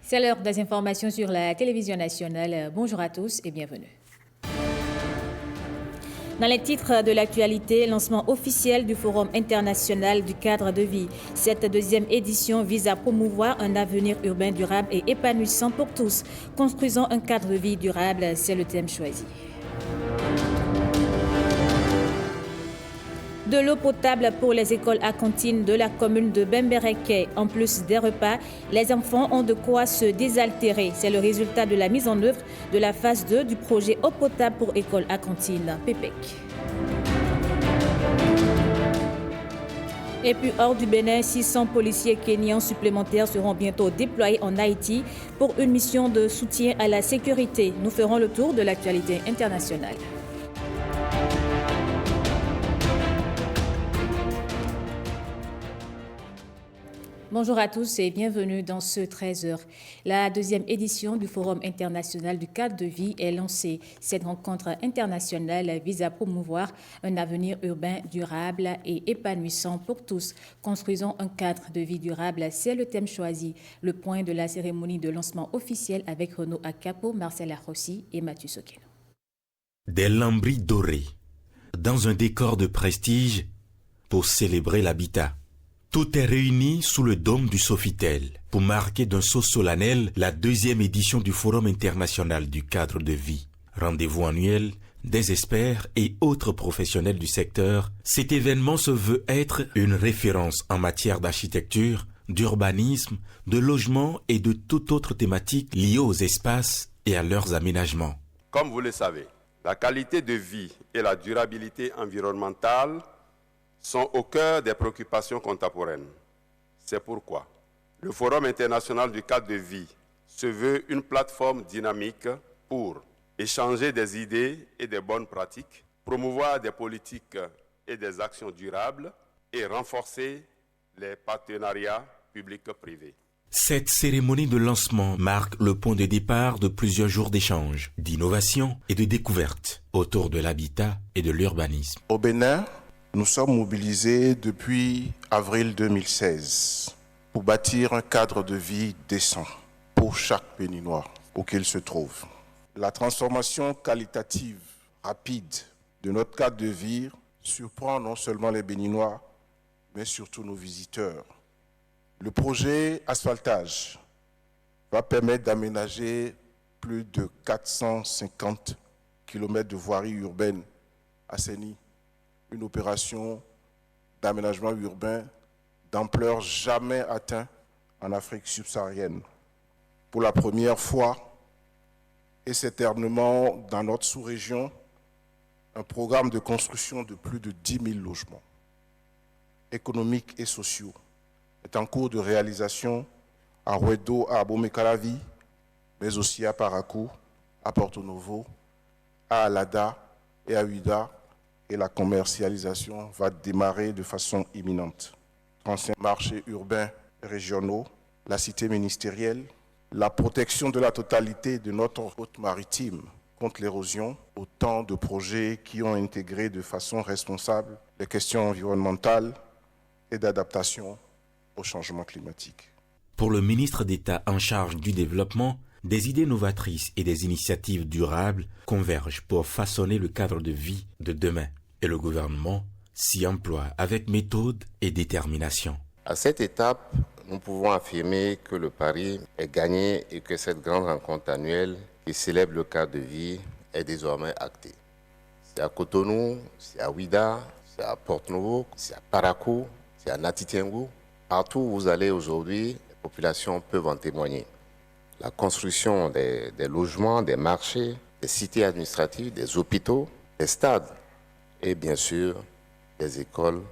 C'est l'heure des informations sur la télévision nationale. Bonjour à tous et bienvenue. Dans les titres de l'actualité, lancement officiel du Forum international du cadre de vie. Cette deuxième édition vise à promouvoir un avenir urbain durable et épanouissant pour tous. Construisons un cadre de vie durable, c'est le thème choisi. De l'eau potable pour les écoles à cantine de la commune de Bembereke. En plus des repas, les enfants ont de quoi se désaltérer. C'est le résultat de la mise en œuvre de la phase 2 du projet eau potable pour école à cantine, PEPEC. Et puis hors du Bénin, 600 policiers kenyans supplémentaires seront bientôt déployés en Haïti pour une mission de soutien à la sécurité. Nous ferons le tour de l'actualité internationale. Bonjour à tous et bienvenue dans ce 13h. La deuxième édition du Forum international du cadre de vie est lancée. Cette rencontre internationale vise à promouvoir un avenir urbain durable et épanouissant pour tous. Construisons un cadre de vie durable, c'est le thème choisi. Le point de la cérémonie de lancement officielle avec Renaud Akapo, Marcel Arrossi et Mathieu Sokeno. Des lambris dorés, dans un décor de prestige pour célébrer l'habitat. Tout est réuni sous le dôme du Sofitel pour marquer d'un sceau solennel la deuxième édition du Forum international du cadre de vie. Rendez-vous annuel des experts et autres professionnels du secteur, cet événement se veut être une référence en matière d'architecture, d'urbanisme, de logement et de toute autre thématique liée aux espaces et à leurs aménagements. Comme vous le savez, la qualité de vie et la durabilité environnementale sont au cœur des préoccupations contemporaines. C'est pourquoi le Forum international du cadre de vie se veut une plateforme dynamique pour échanger des idées et des bonnes pratiques, promouvoir des politiques et des actions durables et renforcer les partenariats publics-privés. Cette cérémonie de lancement marque le point de départ de plusieurs jours d'échanges, d'innovation et de découverte autour de l'habitat et de l'urbanisme. Au Bénin, nous sommes mobilisés depuis avril 2016 pour bâtir un cadre de vie décent pour chaque Béninois où qu'il se trouve. La transformation qualitative rapide de notre cadre de vie surprend non seulement les Béninois, mais surtout nos visiteurs. Le projet asphaltage va permettre d'aménager plus de 450 km de voiries urbaines assainies. Une opération d'aménagement urbain d'ampleur jamais atteinte en Afrique subsaharienne. Pour la première fois, et certainement dans notre sous-région, un programme de construction de plus de 10 000 logements économiques et sociaux est en cours de réalisation à Rouedo, à Abomey-Calavi, mais aussi à Parakou, à Porto Novo, à Alada et à Ouida, et la commercialisation va démarrer de façon imminente. 35 marchés urbains régionaux, la cité ministérielle, la protection de la totalité de notre côte maritime contre l'érosion, autant de projets qui ont intégré de façon responsable les questions environnementales et d'adaptation au changement climatique. Pour le ministre d'État en charge du développement, des idées novatrices et des initiatives durables convergent pour façonner le cadre de vie de demain. Et le gouvernement s'y emploie avec méthode et détermination. À cette étape, nous pouvons affirmer que le pari est gagné et que cette grande rencontre annuelle qui célèbre le cadre de vie est désormais actée. C'est à Cotonou, c'est à Ouida, c'est à Porto-Novo, c'est à Parakou, c'est à Natitengu. Partout où vous allez aujourd'hui, les populations peuvent en témoigner. La construction des logements, des marchés, des cités administratives, des hôpitaux, des stades et bien sûr des écoles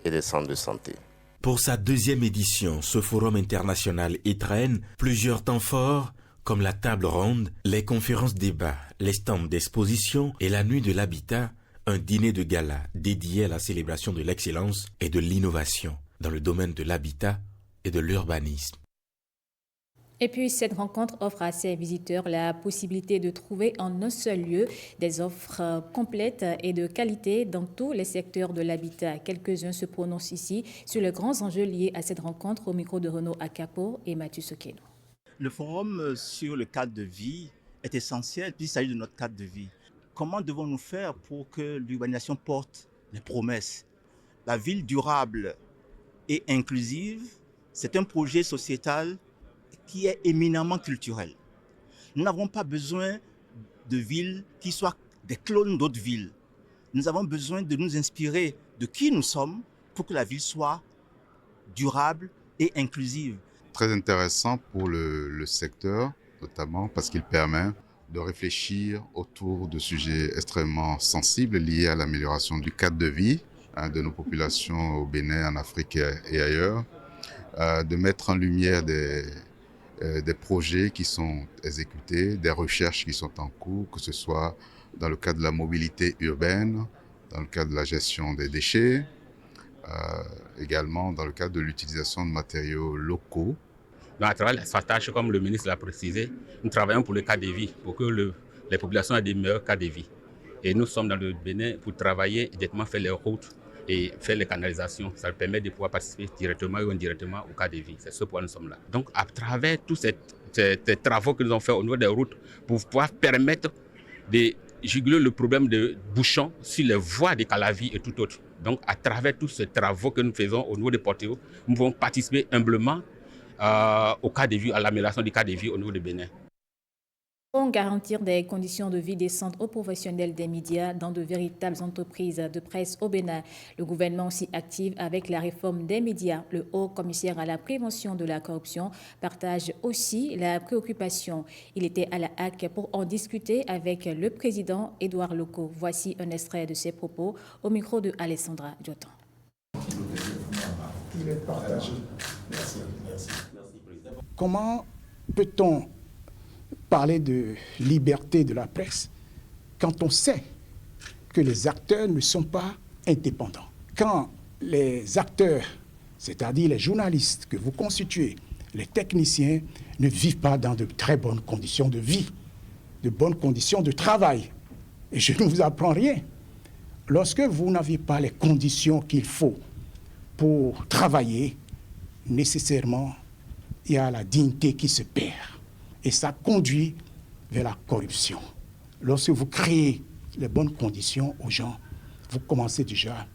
et des centres de santé. Pour sa deuxième édition, ce forum international étraîne plusieurs temps forts comme la table ronde, les conférences débats, les stands d'exposition et la nuit de l'habitat, un dîner de gala dédié à la célébration de l'excellence et de l'innovation dans le domaine de l'habitat et de l'urbanisme. Et puis, cette rencontre offre à ses visiteurs la possibilité de trouver en un seul lieu des offres complètes et de qualité dans tous les secteurs de l'habitat. Quelques-uns se prononcent ici sur les grands enjeux liés à cette rencontre au micro de Renaud Akapo et Mathieu Sokeno. Le forum sur le cadre de vie est essentiel puisqu'il s'agit de notre cadre de vie. Comment devons-nous faire pour que l'urbanisation porte les promesses? La ville durable et inclusive, c'est un projet sociétal qui est éminemment culturel. Nous n'avons pas besoin de villes qui soient des clones d'autres villes. Nous avons besoin de nous inspirer de qui nous sommes pour que la ville soit durable et inclusive. Très intéressant pour le secteur, notamment parce qu'il permet de réfléchir autour de sujets extrêmement sensibles liés à l'amélioration du cadre de vie de nos populations au Bénin, en Afrique et ailleurs, de mettre en lumière des projets qui sont exécutés, des recherches qui sont en cours, que ce soit dans le cadre de la mobilité urbaine, dans le cadre de la gestion des déchets, également dans le cadre de l'utilisation de matériaux locaux. Donc à travers sa tâche, comme le ministre l'a précisé, nous travaillons pour le cadre de vie, pour que les populations aient des meilleurs cadres de vie. Et nous sommes dans le Bénin pour travailler, directement faire les routes et faire les canalisations. Ça permet de pouvoir participer directement ou indirectement au cadre de vie. C'est ce pourquoi nous sommes là. Donc à travers tous ces travaux que nous avons fait au niveau des routes, pour pouvoir permettre de juguler le problème de bouchons sur les voies de Calavi et tout autre. Donc à travers tous ces travaux que nous faisons au niveau des Portéos, nous pouvons participer humblement au cas de vie, à l'amélioration du cas de vie au niveau du Bénin. Pour garantir des conditions de vie décentes aux professionnels des médias dans de véritables entreprises de presse au Bénin, le gouvernement s'y active avec la réforme des médias. Le haut commissaire à la prévention de la corruption partage aussi la préoccupation. Il était à la HAC pour en discuter avec le président Édouard Loko. Voici un extrait de ses propos au micro de Alessandra Diotan. Il est partagé. Merci. Comment peut-on parler de liberté de la presse quand on sait que les acteurs ne sont pas indépendants? Quand les acteurs, c'est-à-dire les journalistes que vous constituez, les techniciens, ne vivent pas dans de très bonnes conditions de vie, de bonnes conditions de travail. Et je ne vous apprends rien. Lorsque vous n'avez pas les conditions qu'il faut pour travailler, nécessairement, il y a la dignité qui se perd. Et ça conduit vers la corruption. Lorsque vous créez les bonnes conditions aux gens, vous commencez déjà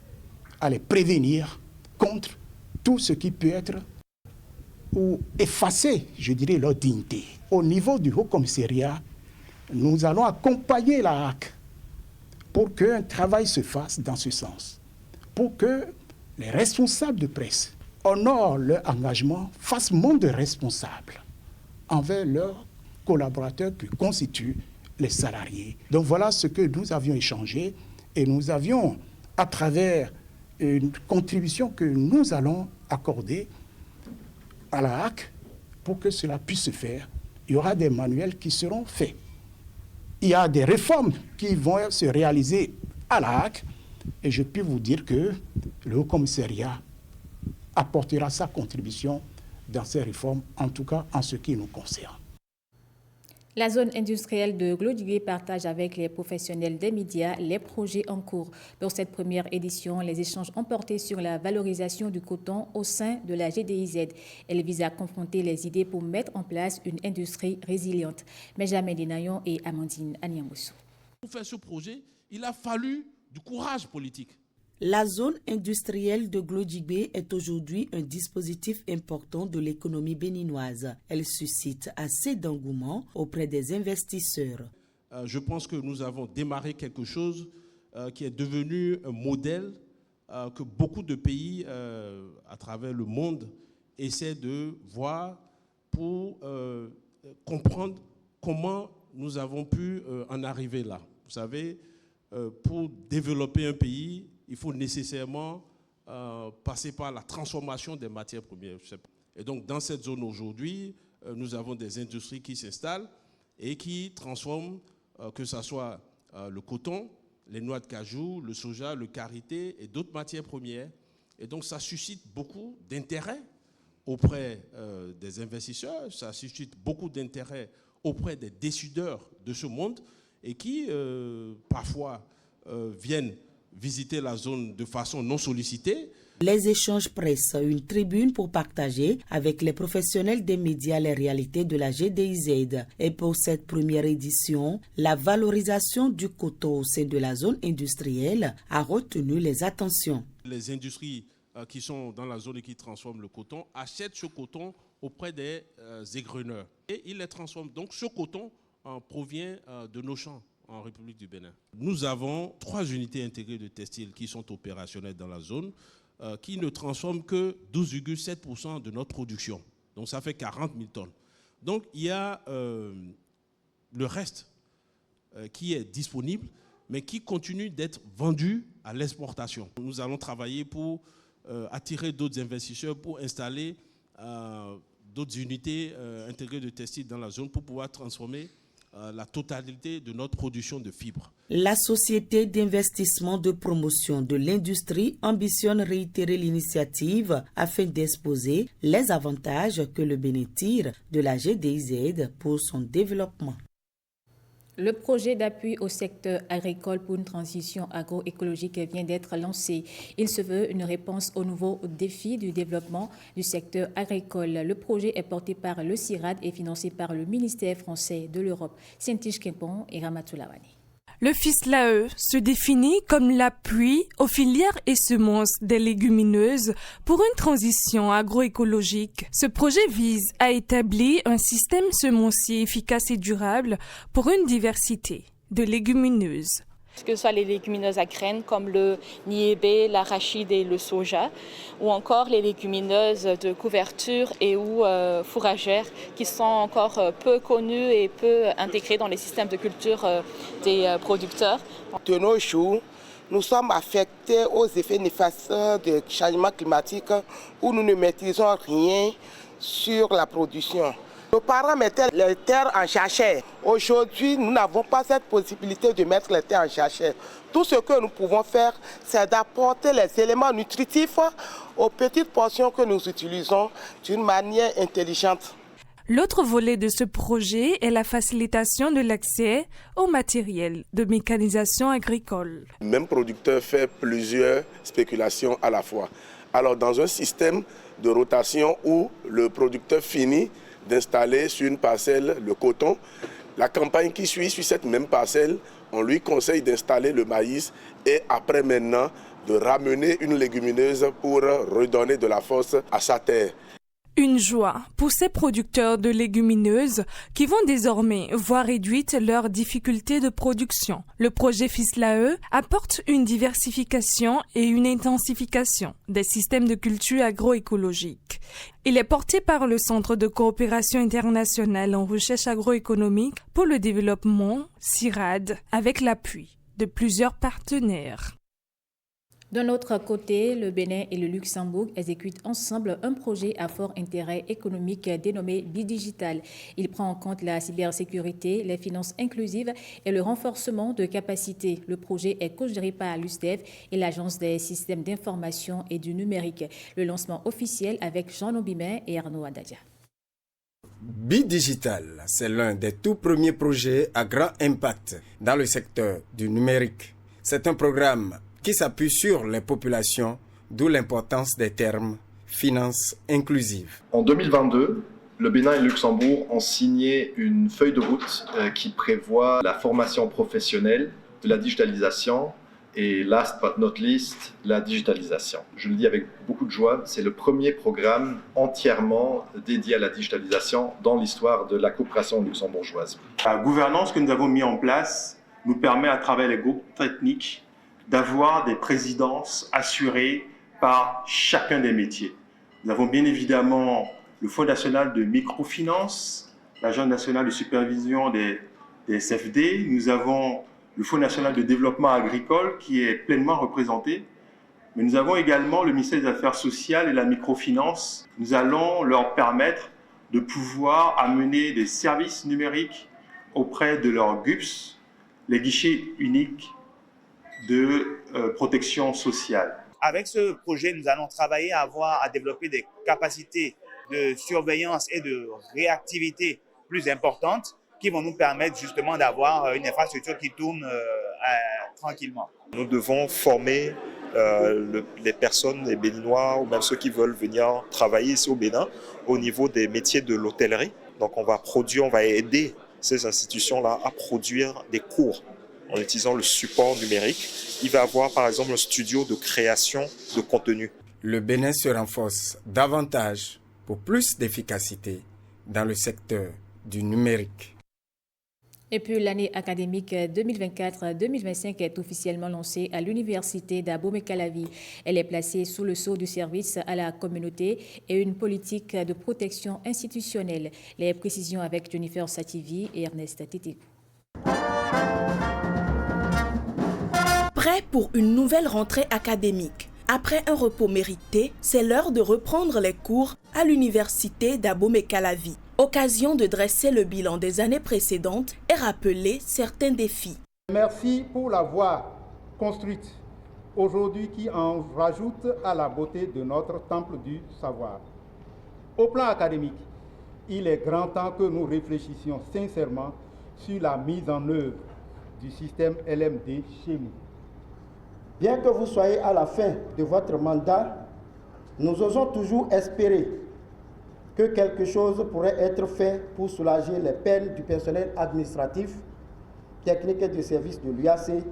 à les prévenir contre tout ce qui peut être ou effacer, je dirais, leur dignité. Au niveau du Haut Commissariat, nous allons accompagner la HAC pour qu'un travail se fasse dans ce sens, pour que les responsables de presse honorent leur engagement, fassent monde responsable envers leurs collaborateurs qui constituent les salariés. Donc voilà ce que nous avions échangé et nous avions, à travers une contribution que nous allons accorder à la HAC pour que cela puisse se faire, il y aura des manuels qui seront faits. Il y a des réformes qui vont se réaliser à la HAC et je puis vous dire que le Haut Commissariat apportera sa contribution dans ces réformes, en tout cas en ce qui nous concerne. La zone industrielle de Glodigué partage avec les professionnels des médias les projets en cours. Pour cette première édition, les échanges ont porté sur la valorisation du coton au sein de la GDIZ. Elle vise à confronter les idées pour mettre en place une industrie résiliente. Benjamin Denayon et Amandine Anyamoussou. Pour faire ce projet, il a fallu du courage politique. La zone industrielle de Glodigué est aujourd'hui un dispositif important de l'économie béninoise. Elle suscite assez d'engouement auprès des investisseurs. Je pense que nous avons démarré quelque chose qui est devenu un modèle que beaucoup de pays à travers le monde essaient de voir pour comprendre comment nous avons pu en arriver là. Vous savez, pour développer un pays, il faut nécessairement passer par la transformation des matières premières. Et donc, dans cette zone aujourd'hui, nous avons des industries qui s'installent et qui transforment, que ce soit le coton, les noix de cajou, le soja, le karité et d'autres matières premières. Et donc, ça suscite beaucoup d'intérêt auprès des investisseurs, ça suscite beaucoup d'intérêt auprès des décideurs de ce monde et qui, parfois, viennent visiter la zone de façon non sollicitée. Les échanges presse, une tribune pour partager avec les professionnels des médias les réalités de la GDIZ. Et pour cette première édition, la valorisation du coton au sein de la zone industrielle a retenu les attentions. Les industries qui sont dans la zone et qui transforment le coton achètent ce coton auprès des égreneurs et ils les transforment. Donc ce coton provient de nos champs en République du Bénin. Nous avons 3 unités intégrées de textile qui sont opérationnelles dans la zone, qui ne transforment que 12,7% de notre production. Donc ça fait 40 000 tonnes. Donc il y a le reste qui est disponible, mais qui continue d'être vendu à l'exportation. Nous allons travailler pour attirer d'autres investisseurs, pour installer d'autres unités intégrées de textile dans la zone pour pouvoir transformer la totalité de notre production de fibres. La société d'investissement de promotion de l'industrie ambitionne réitérer l'initiative afin d'exposer les avantages que le Bénin tire de la GDIZ pour son développement. Le projet d'appui au secteur agricole pour une transition agroécologique vient d'être lancé. Il se veut une réponse aux nouveaux défis du développement du secteur agricole. Le projet est porté par le CIRAD et financé par le ministère français de l'Europe. Saint-Tige Kempon et Ramatou Lawani. Le FISLAE se définit comme l'appui aux filières et semences des légumineuses pour une transition agroécologique. Ce projet vise à établir un système semencier efficace et durable pour une diversité de légumineuses. Que ce soit les légumineuses à graines comme le niébé, l'arachide et le soja, ou encore les légumineuses de couverture et ou fourragères qui sont encore peu connues et peu intégrées dans les systèmes de culture des producteurs. De nos jours, nous sommes affectés aux effets néfastes du changement climatique où nous ne maîtrisons rien sur la production. Nos parents mettaient les terres en jachère. Aujourd'hui, nous n'avons pas cette possibilité de mettre les terres en jachère. Tout ce que nous pouvons faire, c'est d'apporter les éléments nutritifs aux petites portions que nous utilisons d'une manière intelligente. L'autre volet de ce projet est la facilitation de l'accès au matériel de mécanisation agricole. Le même producteur fait plusieurs spéculations à la fois. Alors, dans un système de rotation où le producteur finit d'installer sur une parcelle le coton, la campagne qui suit sur cette même parcelle, on lui conseille d'installer le maïs et après maintenant de ramener une légumineuse pour redonner de la force à sa terre. Une joie pour ces producteurs de légumineuses qui vont désormais voir réduite leurs difficultés de production. Le projet FISLAE apporte une diversification et une intensification des systèmes de culture agroécologique. Il est porté par le Centre de coopération internationale en recherche agroéconomique pour le développement, CIRAD, avec l'appui de plusieurs partenaires. D'un autre côté, le Bénin et le Luxembourg exécutent ensemble un projet à fort intérêt économique dénommé Bidigital. Il prend en compte la cybersécurité, les finances inclusives et le renforcement de capacités. Le projet est co-géré par l'USDEF et l'Agence des systèmes d'information et du numérique. Le lancement officiel avec Jean Nobimin et Arnaud Adadia. Bidigital, c'est l'un des tout premiers projets à grand impact dans le secteur du numérique. C'est un programme qui s'appuie sur les populations, d'où l'importance des termes « finances inclusives ». En 2022, le Bénin et le Luxembourg ont signé une feuille de route qui prévoit la formation professionnelle de la digitalisation et last but not least, la digitalisation. Je le dis avec beaucoup de joie, c'est le premier programme entièrement dédié à la digitalisation dans l'histoire de la coopération luxembourgeoise. La gouvernance que nous avons mise en place nous permet à travers les groupes techniques d'avoir des présidences assurées par chacun des métiers. Nous avons bien évidemment le Fonds national de microfinance, l'Agence nationale de supervision des SFD, nous avons le Fonds national de développement agricole qui est pleinement représenté, mais nous avons également le ministère des Affaires sociales et la microfinance. Nous allons leur permettre de pouvoir amener des services numériques auprès de leurs GUPS, les guichets uniques de protection sociale. Avec ce projet, nous allons travailler à développer des capacités de surveillance et de réactivité plus importantes qui vont nous permettre justement d'avoir une infrastructure qui tourne tranquillement. Nous devons former les personnes, les Béninois ou même ceux qui veulent venir travailler ici au Bénin au niveau des métiers de l'hôtellerie. Donc on va aider ces institutions-là à produire des cours en utilisant le support numérique. Il va y avoir par exemple un studio de création de contenu. Le Bénin se renforce davantage pour plus d'efficacité dans le secteur du numérique. Et puis l'année académique 2024-2025 est officiellement lancée à l'université d'Abomey-Calavi. Elle est placée sous le sceau du service à la communauté et une politique de protection institutionnelle. Les précisions avec Jennifer Sativi et Ernest Tétékou. Prêt pour une nouvelle rentrée académique. Après un repos mérité, c'est l'heure de reprendre les cours à l'université d'Abomey-Calavi. Occasion de dresser le bilan des années précédentes et rappeler certains défis. Merci pour la voie construite aujourd'hui qui en rajoute à la beauté de notre temple du savoir. Au plan académique, il est grand temps que nous réfléchissions sincèrement sur la mise en œuvre du système LMD chez nous. Bien que vous soyez à la fin de votre mandat, nous osons toujours espérer que quelque chose pourrait être fait pour soulager les peines du personnel administratif, technique et de service de l'UAC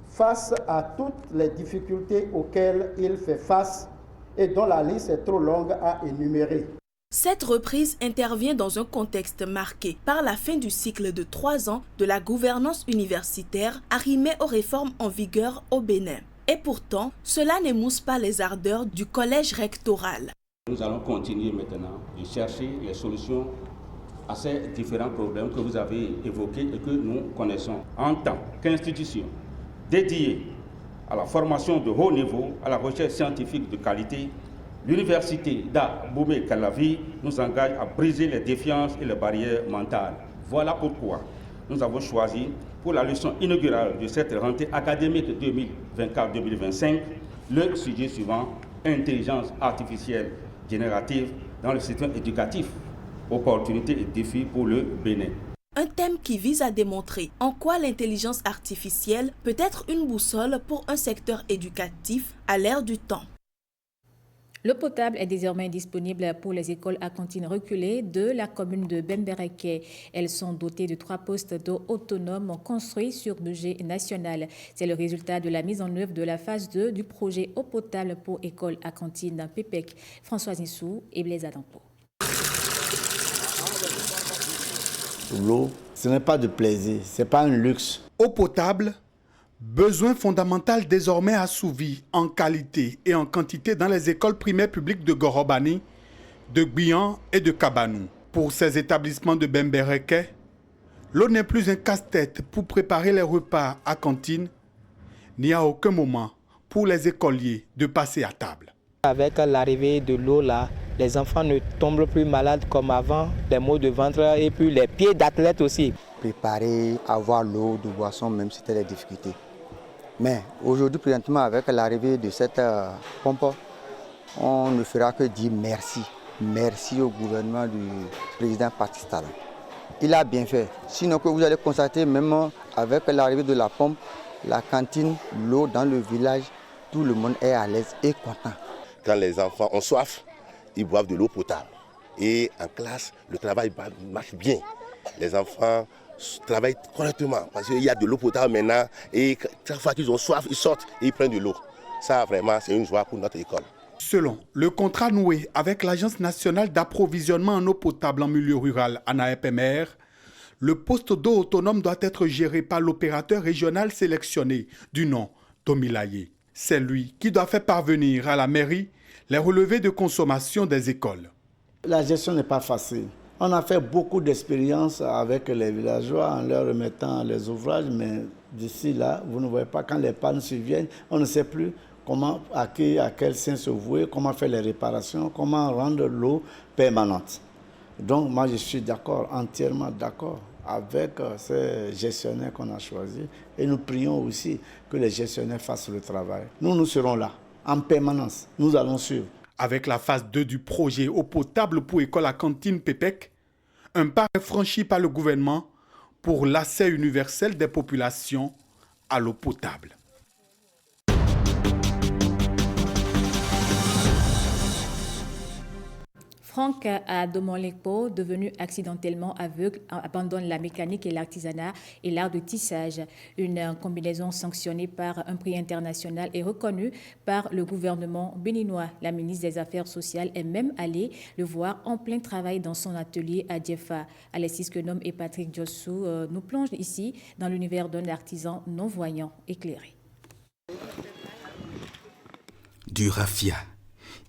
face à toutes les difficultés auxquelles il fait face et dont la liste est trop longue à énumérer. Cette reprise intervient dans un contexte marqué par la fin du cycle de 3 ans de la gouvernance universitaire arrimée aux réformes en vigueur au Bénin. Et pourtant, cela n'émousse pas les ardeurs du collège rectoral. Nous allons continuer maintenant de chercher les solutions à ces différents problèmes que vous avez évoqués et que nous connaissons. En tant qu'institution dédiée à la formation de haut niveau, à la recherche scientifique de qualité, l'université d'Abomey-Calavi nous engage à briser les défiances et les barrières mentales. Voilà pourquoi nous avons choisi pour la leçon inaugurale de cette rentrée académique 2024-2025 le sujet suivant, intelligence artificielle générative dans le système éducatif, opportunités et défis pour le Bénin. Un thème qui vise à démontrer en quoi l'intelligence artificielle peut être une boussole pour un secteur éducatif à l'ère du temps. L'eau potable est désormais disponible pour les écoles à cantines reculées de la commune de Bembereke. Elles sont dotées de 3 postes d'eau autonomes construits sur budget national. C'est le résultat de la mise en œuvre de la phase 2 du projet eau potable pour écoles à cantines PEPEC. Françoise Nissou et Blaise Adampo. L'eau, ce n'est pas de plaisir, ce n'est pas un luxe. Eau potable, besoin fondamental désormais assouvi en qualité et en quantité dans les écoles primaires publiques de Gorobani, de Gbian et de Kabanou. Pour ces établissements de Bembereke, l'eau n'est plus un casse-tête pour préparer les repas à cantine, ni à aucun moment pour les écoliers de passer à table. Avec l'arrivée de l'eau là, les enfants ne tombent plus malades comme avant, les maux de ventre et puis les pieds d'athlète aussi. Préparer, avoir l'eau de boisson, même si c'était des difficultés. Mais aujourd'hui, présentement, avec l'arrivée de cette pompe, on ne fera que dire merci. Merci au gouvernement du président Patrice Talon. Il a bien fait. Sinon, que vous allez constater, même avec l'arrivée de la pompe, la cantine, l'eau dans le village, tout le monde est à l'aise et content. Quand les enfants ont soif, ils boivent de l'eau potable. Et en classe, le travail marche bien. Les enfants travaillent correctement parce qu'il y a de l'eau potable maintenant et chaque fois qu'ils ont soif, ils sortent et ils prennent de l'eau. Ça, vraiment, c'est une joie pour notre école. Selon le contrat noué avec l'Agence nationale d'approvisionnement en eau potable en milieu rural, ANAEPMR, le poste d'eau autonome doit être géré par l'opérateur régional sélectionné du nom Tomilaye. C'est lui qui doit faire parvenir à la mairie les relevés de consommation des écoles. La gestion n'est pas facile. On a fait beaucoup d'expériences avec les villageois en leur remettant les ouvrages, mais d'ici là, vous ne voyez pas, quand les pannes surviennent, on ne sait plus comment, à quel sein se vouer, comment faire les réparations, comment rendre l'eau permanente. Donc moi je suis d'accord, entièrement d'accord avec ces gestionnaires qu'on a choisis et nous prions aussi que les gestionnaires fassent le travail. Nous serons là, en permanence, nous allons suivre. Avec la phase 2 du projet eau potable pour école à cantine PEPEC, un pas est franchi par le gouvernement pour l'accès universel des populations à l'eau potable. Franck Adomolekpo, devenu accidentellement aveugle, abandonne la mécanique et l'artisanat et l'art de tissage. Une combinaison sanctionnée par un prix international et reconnue par le gouvernement béninois. La ministre des Affaires sociales est même allée le voir en plein travail dans son atelier à Djefa. Alexis Kenom et Patrick Djossou nous plongent ici dans l'univers d'un artisan non-voyant éclairé. Du raffia.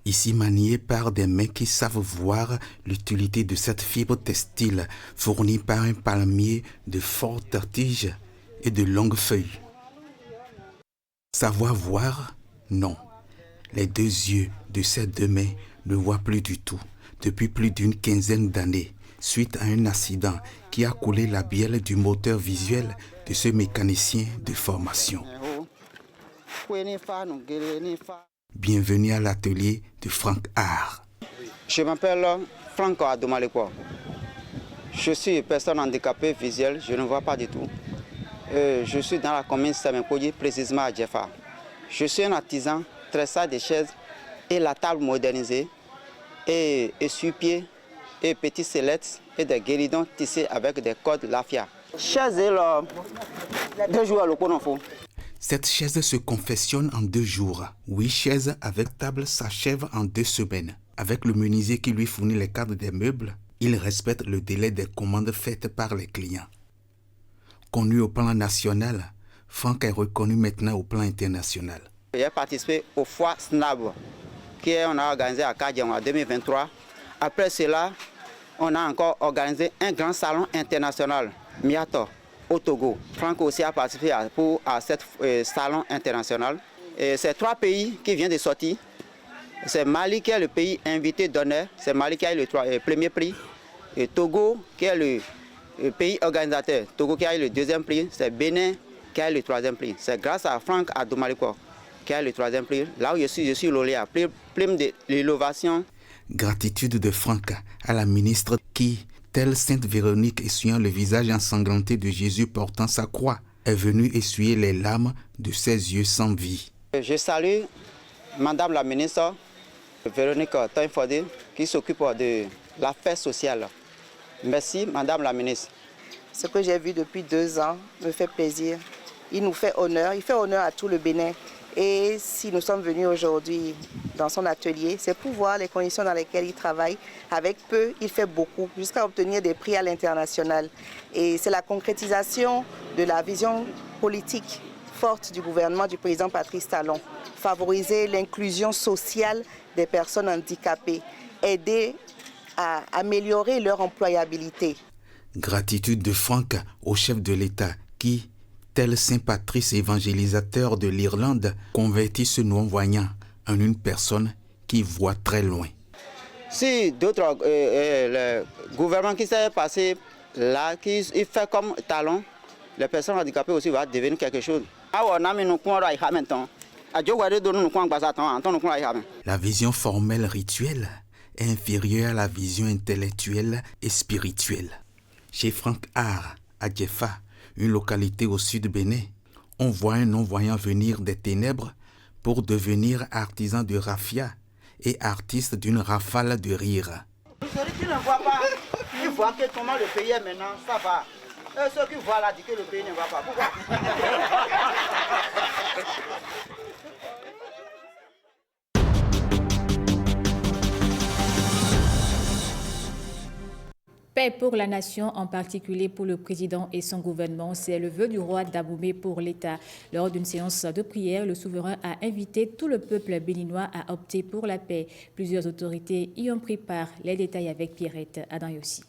Ici manié par des mains qui savent voir l'utilité de cette fibre textile fournie par un palmier de fortes tiges et de longues feuilles. Savoir voir? Non. Les deux yeux de ces deux mains ne voient plus du tout depuis plus d'une quinzaine d'années suite à un accident qui a coulé la bielle du moteur visuel de ce mécanicien de formation. Bienvenue à l'atelier de Franck Art. Je m'appelle Franck Adomolekpo. Je suis personne handicapée visuelle, je ne vois pas du tout. Je suis dans la commune Samekoudi, précisément à Djefa. Je suis un artisan, tressage de chaises et la table modernisée, et essuie-pieds, et petits sellettes et des guéridons tissés avec des cordes lafia. Chaises et 2 jours à l'eau. Cette chaise se confectionne en 2 jours. 8 chaises avec table s'achèvent en 2 semaines. Avec le menuisier qui lui fournit les cadres des meubles, il respecte le délai des commandes faites par les clients. Connu au plan national, Franck est reconnu maintenant au plan international. J'ai participé au foire SNAB, qu'on a organisé à Kadian en 2023. Après cela, on a encore organisé un grand salon international, Miato, au Togo. Franck aussi a participé à ce salon international. C'est 3 pays qui viennent de sortir. C'est Mali qui est le pays invité d'honneur. C'est Mali qui a eu le premier prix. Et Togo qui est le pays organisateur. Togo qui a eu le 2e prix. C'est Bénin qui a eu le 3e prix. C'est grâce à Franck Adomolekpo qui a eu le 3e prix. Là où je suis lauréat, prime de l'innovation. Gratitude de Franck à la ministre qui, telle Sainte Véronique essuyant le visage ensanglanté de Jésus portant sa croix, est venue essuyer les larmes de ses yeux sans vie. Je salue Madame la ministre Véronique Toinfodé qui s'occupe de l'affaire sociale. Merci Madame la ministre. Ce que j'ai vu depuis 2 ans me fait plaisir. Il nous fait honneur, il fait honneur à tout le Bénin. Et si nous sommes venus aujourd'hui dans son atelier, c'est pour voir les conditions dans lesquelles il travaille. Avec peu, il fait beaucoup, jusqu'à obtenir des prix à l'international. Et c'est la concrétisation de la vision politique forte du gouvernement du président Patrice Talon. Favoriser l'inclusion sociale des personnes handicapées, aider à améliorer leur employabilité. Gratitude de Franck au chef de l'État qui, tel Saint Patrice évangélisateur de l'Irlande, convertit ce non-voyant en une personne qui voit très loin. Si d'autres le gouvernement qui s'est passé là, qui fait comme Talon, les personnes handicapées aussi vont devenir quelque chose. La vision formelle rituelle est inférieure à la vision intellectuelle et spirituelle. Chez Franck Art, à Djefa, une localité au sud Bénin, on voit un non-voyant venir des ténèbres pour devenir artisan de raffia et artiste d'une rafale de rire. Celui qui ne voit pas, il voit que comment le pays est maintenant, ça va. Et ceux qui voient là disent que le pays ne va pas. Pourquoi? Paix pour la nation, en particulier pour le président et son gouvernement, c'est le vœu du roi d'Aboumé pour l'État. Lors d'une séance de prière, le souverain a invité tout le peuple béninois à opter pour la paix. Plusieurs autorités y ont pris part. Les détails avec Pierrette Adanyossi.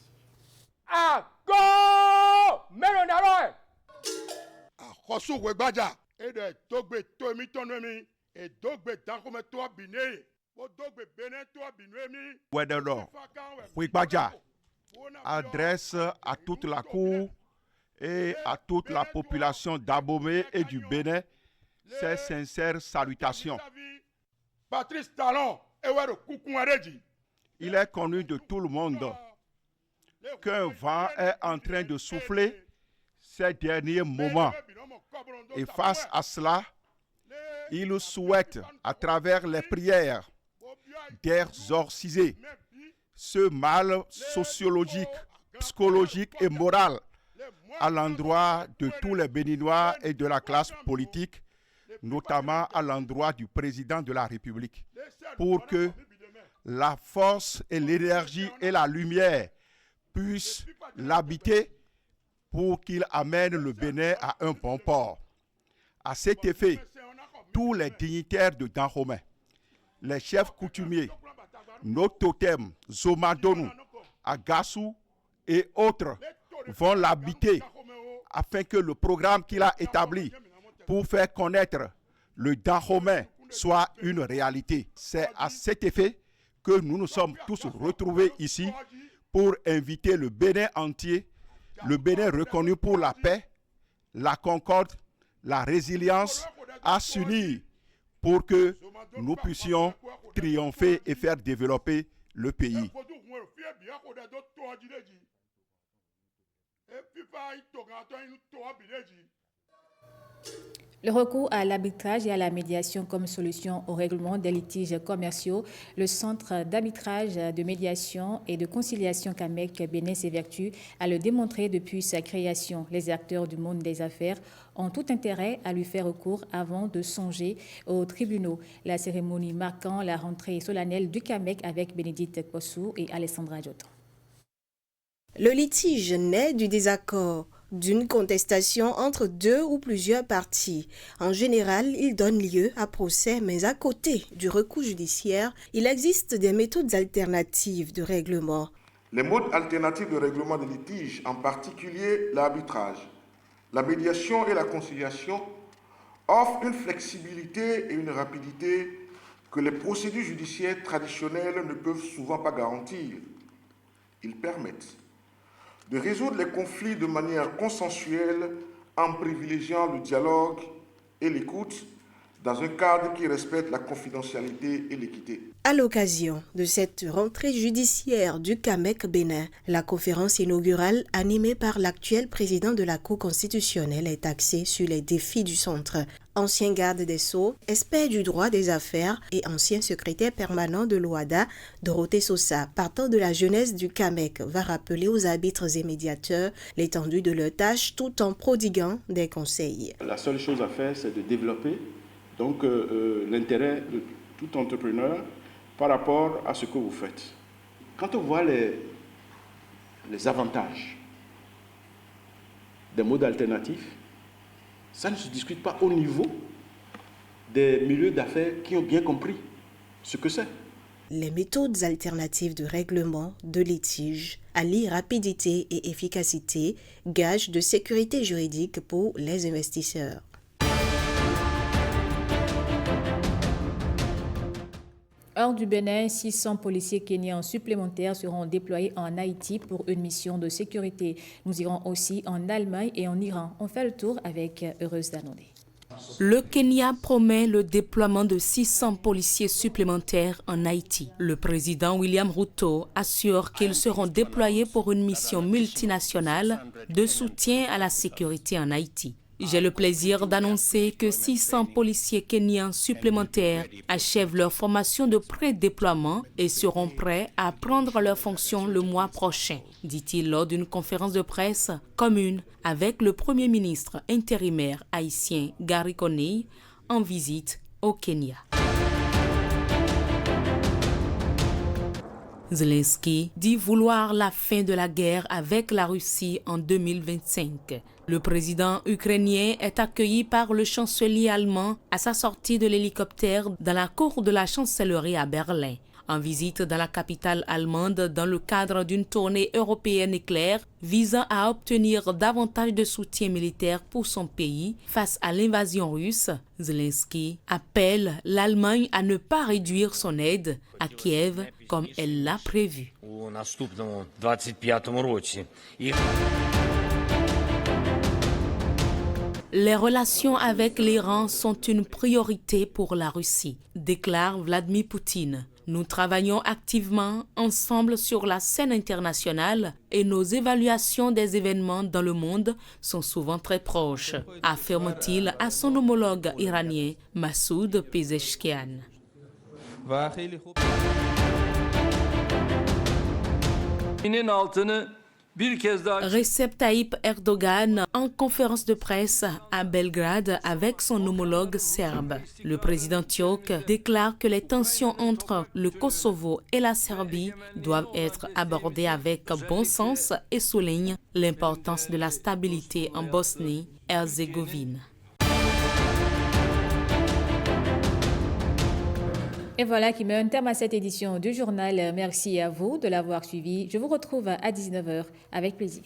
Adresse à toute la cour et à toute la population d'Abomey et du Bénin ses sincères salutations. Patrice Talon, il est connu de tout le monde qu'un vent est en train de souffler ces derniers moments. Et face à cela, il souhaite, à travers les prières, d'exorciser ce mal sociologique, psychologique et moral à l'endroit de tous les Béninois et de la classe politique, notamment à l'endroit du président de la République, pour que la force et l'énergie et la lumière puissent l'habiter pour qu'il amène le Bénin à un bon port. À cet effet, tous les dignitaires de Dahomey, les chefs coutumiers, nos totems, Zomadonou, Agassou et autres vont l'habiter afin que le programme qu'il a établi pour faire connaître le Dahomey soit une réalité. C'est à cet effet que nous nous sommes tous retrouvés ici pour inviter le Bénin entier, le Bénin reconnu pour la paix, la concorde, la résilience, à s'unir pour que nous puissions triompher et faire développer le pays. Le recours à l'arbitrage et à la médiation comme solution au règlement des litiges commerciaux, le Centre d'arbitrage, de médiation et de conciliation CAMEC Bénin s'évertue à le démontrer depuis sa création. Les acteurs du monde des affaires ont tout intérêt à lui faire recours avant de songer aux tribunaux. La cérémonie marquant la rentrée solennelle du CAMEC avec Bénédicte Possou et Alessandra Jotan. Le litige naît du désaccord, d'une contestation entre deux ou plusieurs parties. En général, il donne lieu à procès, mais à côté du recours judiciaire, il existe des méthodes alternatives de règlement. Les modes alternatifs de règlement des litiges, en particulier l'arbitrage, la médiation et la conciliation, offrent une flexibilité et une rapidité que les procédures judiciaires traditionnelles ne peuvent souvent pas garantir. Ils permettent de résoudre les conflits de manière consensuelle en privilégiant le dialogue et l'écoute dans un cadre qui respecte la confidentialité et l'équité. À l'occasion de cette rentrée judiciaire du CAMEC Bénin, la conférence inaugurale animée par l'actuel président de la Cour constitutionnelle est axée sur les défis du centre. Ancien garde des Sceaux, expert du droit des affaires et ancien secrétaire permanent de l'OADA, Dorothée Sosa, partant de la jeunesse du CAMEC, va rappeler aux arbitres et médiateurs l'étendue de leurs tâches tout en prodiguant des conseils. La seule chose à faire, c'est de développer donc l'intérêt de tout entrepreneur par rapport à ce que vous faites. Quand on voit les avantages des modes alternatifs, ça ne se discute pas au niveau des milieux d'affaires qui ont bien compris ce que c'est. Les méthodes alternatives de règlement de litige allient rapidité et efficacité, gage de sécurité juridique pour les investisseurs. Hors du Bénin, 600 policiers kenyans supplémentaires seront déployés en Haïti pour une mission de sécurité. Nous irons aussi en Allemagne et en Iran. On fait le tour avec Heureuse Danone. Le Kenya promet le déploiement de 600 policiers supplémentaires en Haïti. Le président William Ruto assure qu'ils seront déployés pour une mission multinationale de soutien à la sécurité en Haïti. J'ai le plaisir d'annoncer que 600 policiers kenyans supplémentaires achèvent leur formation de pré-déploiement et seront prêts à prendre leurs fonctions le mois prochain, dit-il lors d'une conférence de presse commune avec le Premier ministre intérimaire haïtien Gary Conille en visite au Kenya. Zelensky dit vouloir la fin de la guerre avec la Russie en 2025. Le président ukrainien est accueilli par le chancelier allemand à sa sortie de l'hélicoptère dans la cour de la chancellerie à Berlin. En visite dans la capitale allemande dans le cadre d'une tournée européenne éclair visant à obtenir davantage de soutien militaire pour son pays face à l'invasion russe, Zelensky appelle l'Allemagne à ne pas réduire son aide à Kiev comme elle l'a prévu. Les relations avec l'Iran sont une priorité pour la Russie, déclare Vladimir Poutine. Nous travaillons activement ensemble sur la scène internationale et nos évaluations des événements dans le monde sont souvent très proches, affirme-t-il à son homologue iranien Massoud Pezeshkian. Recep Tayyip Erdogan en conférence de presse à Belgrade avec son homologue serbe. Le président turc déclare que les tensions entre le Kosovo et la Serbie doivent être abordées avec bon sens et souligne l'importance de la stabilité en Bosnie-Herzégovine. Et voilà qui met un terme à cette édition du journal. Merci à vous de l'avoir suivi. Je vous retrouve à 19h avec plaisir.